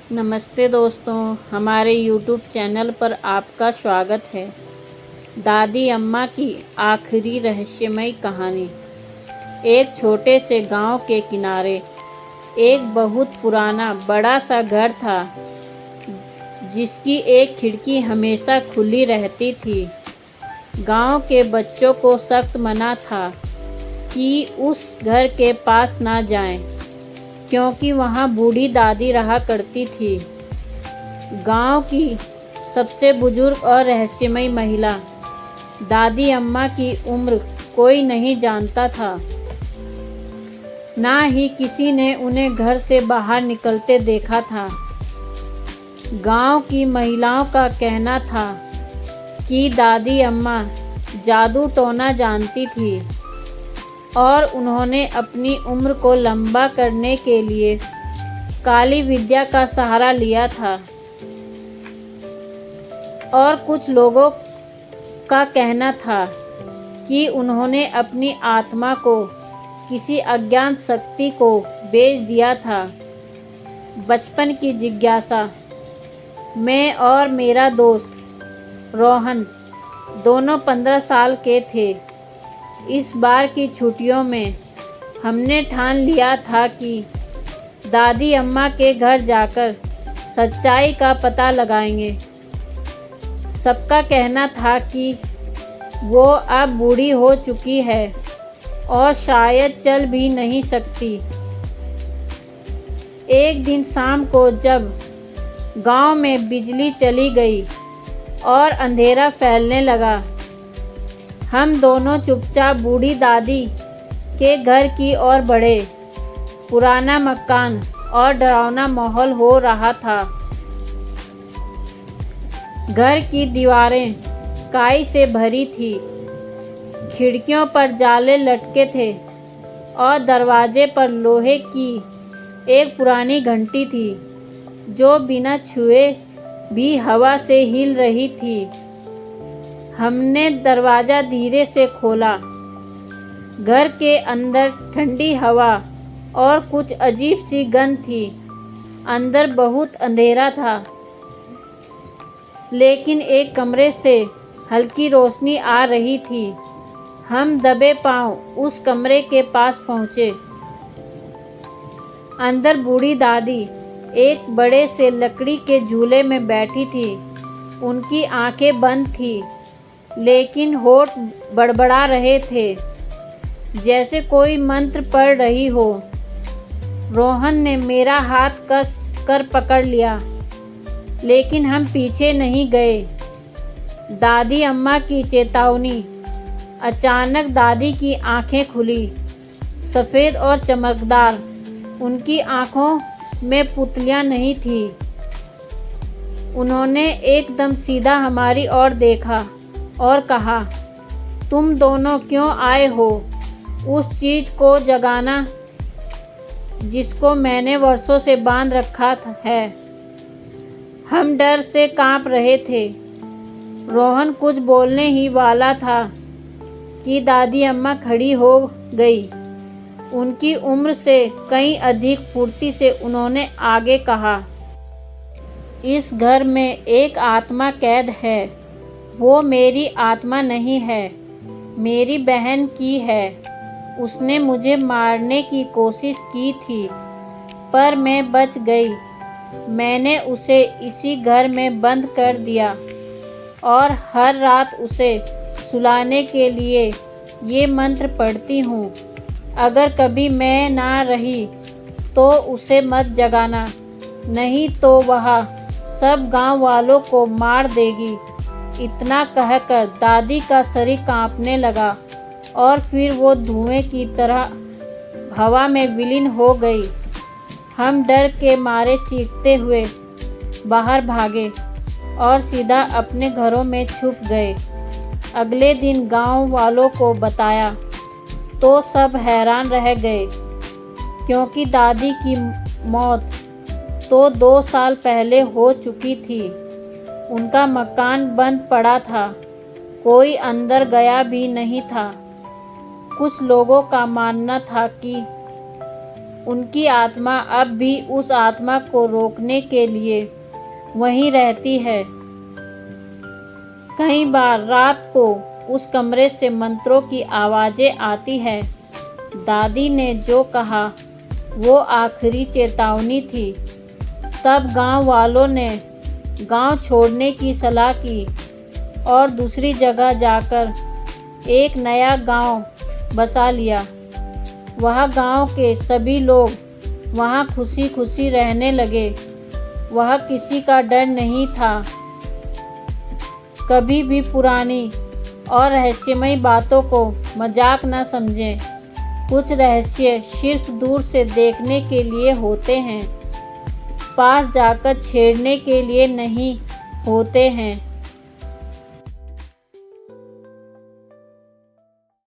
नमस्ते दोस्तों, हमारे YouTube चैनल पर आपका स्वागत है। दादी अम्मा की आखिरी रहस्यमयी कहानी। एक छोटे से गांव के किनारे एक बहुत पुराना बड़ा सा घर था, जिसकी एक खिड़की हमेशा खुली रहती थी। गांव के बच्चों को सख्त मना था कि उस घर के पास ना जाएं, क्योंकि वहाँ बूढ़ी दादी रहा करती थी। गांव की सबसे बुजुर्ग और रहस्यमयी महिला दादी अम्मा की उम्र कोई नहीं जानता था। ना ही किसी ने उन्हें घर से बाहर निकलते देखा था। गांव की महिलाओं का कहना था कि दादी अम्मा जादू टोना जानती थी और उन्होंने अपनी उम्र को लंबा करने के लिए काली विद्या का सहारा लिया था। और कुछ लोगों का कहना था कि उन्होंने अपनी आत्मा को किसी अज्ञात शक्ति को बेच दिया था। बचपन की जिज्ञासा। मैं और मेरा दोस्त रोहन दोनों 15 साल के थे। इस बार की छुट्टियों में हमने ठान लिया था कि दादी अम्मा के घर जाकर सच्चाई का पता लगाएंगे। सबका कहना था कि वो अब बूढ़ी हो चुकी है और शायद चल भी नहीं सकती। एक दिन शाम को जब गांव में बिजली चली गई और अंधेरा फैलने लगा, हम दोनों चुपचाप बूढ़ी दादी के घर की ओर बढ़े। पुराना मकान और डरावना माहौल हो रहा था। घर की दीवारें काई से भरी थी, खिड़कियों पर जाले लटके थे और दरवाजे पर लोहे की एक पुरानी घंटी थी, जो बिना छुए भी हवा से हिल रही थी। हमने दरवाज़ा धीरे से खोला। घर के अंदर ठंडी हवा और कुछ अजीब सी गंध थी। अंदर बहुत अंधेरा था, लेकिन एक कमरे से हल्की रोशनी आ रही थी। हम दबे पांव उस कमरे के पास पहुंचे। अंदर बूढ़ी दादी एक बड़े से लकड़ी के झूले में बैठी थी। उनकी आंखें बंद थी, लेकिन होठ बड़बड़ा रहे थे, जैसे कोई मंत्र पढ़ रही हो। रोहन ने मेरा हाथ कस कर पकड़ लिया, लेकिन हम पीछे नहीं गए। दादी अम्मा की चेतावनी। अचानक दादी की आंखें खुली, सफ़ेद और चमकदार। उनकी आंखों में पुतलियां नहीं थी। उन्होंने एकदम सीधा हमारी ओर देखा और कहा, तुम दोनों क्यों आए हो उस चीज़ को जगाना जिसको मैंने वर्षों से बांध रखा है। हम डर से कांप रहे थे। रोहन कुछ बोलने ही वाला था कि दादी अम्मा खड़ी हो गई। उनकी उम्र से कहीं अधिक फुर्ती से उन्होंने आगे कहा, इस घर में एक आत्मा कैद है। वो मेरी आत्मा नहीं है, मेरी बहन की है। उसने मुझे मारने की कोशिश की थी, पर मैं बच गई। मैंने उसे इसी घर में बंद कर दिया और हर रात उसे सुलाने के लिए ये मंत्र पढ़ती हूँ। अगर कभी मैं ना रही तो उसे मत जगाना, नहीं तो वह सब गांव वालों को मार देगी। इतना कहकर दादी का शरीर कांपने लगा और फिर वो धुएं की तरह हवा में विलीन हो गई। हम डर के मारे चीखते हुए बाहर भागे और सीधा अपने घरों में छुप गए। अगले दिन गांव वालों को बताया तो सब हैरान रह गए, क्योंकि दादी की मौत तो 2 साल पहले हो चुकी थी। उनका मकान बंद पड़ा था, कोई अंदर गया भी नहीं था। कुछ लोगों का मानना था कि उनकी आत्मा अब भी उस आत्मा को रोकने के लिए वहीं रहती है। कई बार रात को उस कमरे से मंत्रों की आवाज़ें आती है। दादी ने जो कहा वो आखिरी चेतावनी थी। तब गांव वालों ने गांव छोड़ने की सलाह की और दूसरी जगह जाकर एक नया गांव बसा लिया। वह गांव के सभी लोग वहां खुशी खुशी रहने लगे। वह किसी का डर नहीं था। कभी भी पुरानी और रहस्यमयी बातों को मजाक न समझें। कुछ रहस्य सिर्फ दूर से देखने के लिए होते हैं, पास जाकर छेड़ने के लिए नहीं होते हैं।